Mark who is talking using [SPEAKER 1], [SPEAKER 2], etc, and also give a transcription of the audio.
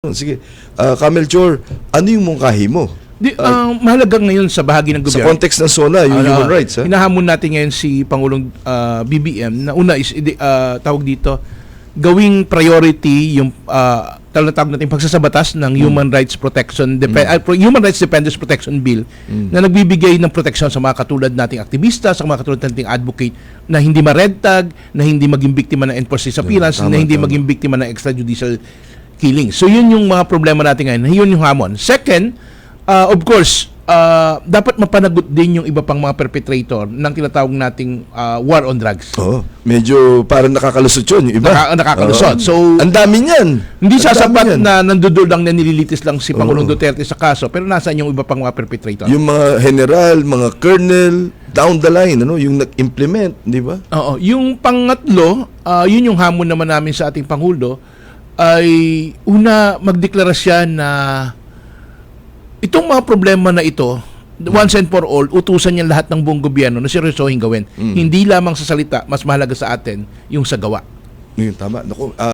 [SPEAKER 1] Sige. Camel Chor, ano yung mungkahi mo?
[SPEAKER 2] Mahalaga ngayon sa bahagi ng
[SPEAKER 1] Sa
[SPEAKER 2] gobyerno.
[SPEAKER 1] context ng SONA, yung human rights. Ha?
[SPEAKER 2] Hinahamon natin ngayon si Pangulong BBM na una is tawag dito, gawing priority yung tawag natin pagsasabatas ng Human Rights Protection Human Rights Dependents Protection Bill na nagbibigay ng proteksyon sa mga katulad nating aktivista, sa mga katulad nating advocate na hindi ma-red tag, na hindi maging biktima ng enforced disappearance, na hindi maging biktima ng extrajudicial killing. So yun yung mga problema natin ngayon. Yun yung hamon. Second, of course, dapat mapanagot din yung iba pang mga perpetrator ng tinatawag nating war on drugs.
[SPEAKER 1] Oo. Medyo parang nakakalusot yun, yung iba.
[SPEAKER 2] Nakakalusot. So,
[SPEAKER 1] ang dami niyan.
[SPEAKER 2] Hindi sasapat na nandudol lang na nililitis lang si Pangulong Duterte sa kaso, pero nasaan yung iba pang mga perpetrator?
[SPEAKER 1] Yung mga general, mga colonel, down the line, yung nag-implement, di ba?
[SPEAKER 2] Oo. Yung pangatlo, yun yung hamon naman namin sa ating Pangulo, ay una magdeklara siya na itong mga problema na ito, once and for all, utusan niya lahat ng buong gobyerno na seryosohin gawin. Hindi lamang sa salita, mas mahalaga sa atin yung sa gawa.
[SPEAKER 1] Yun, tama. Naku,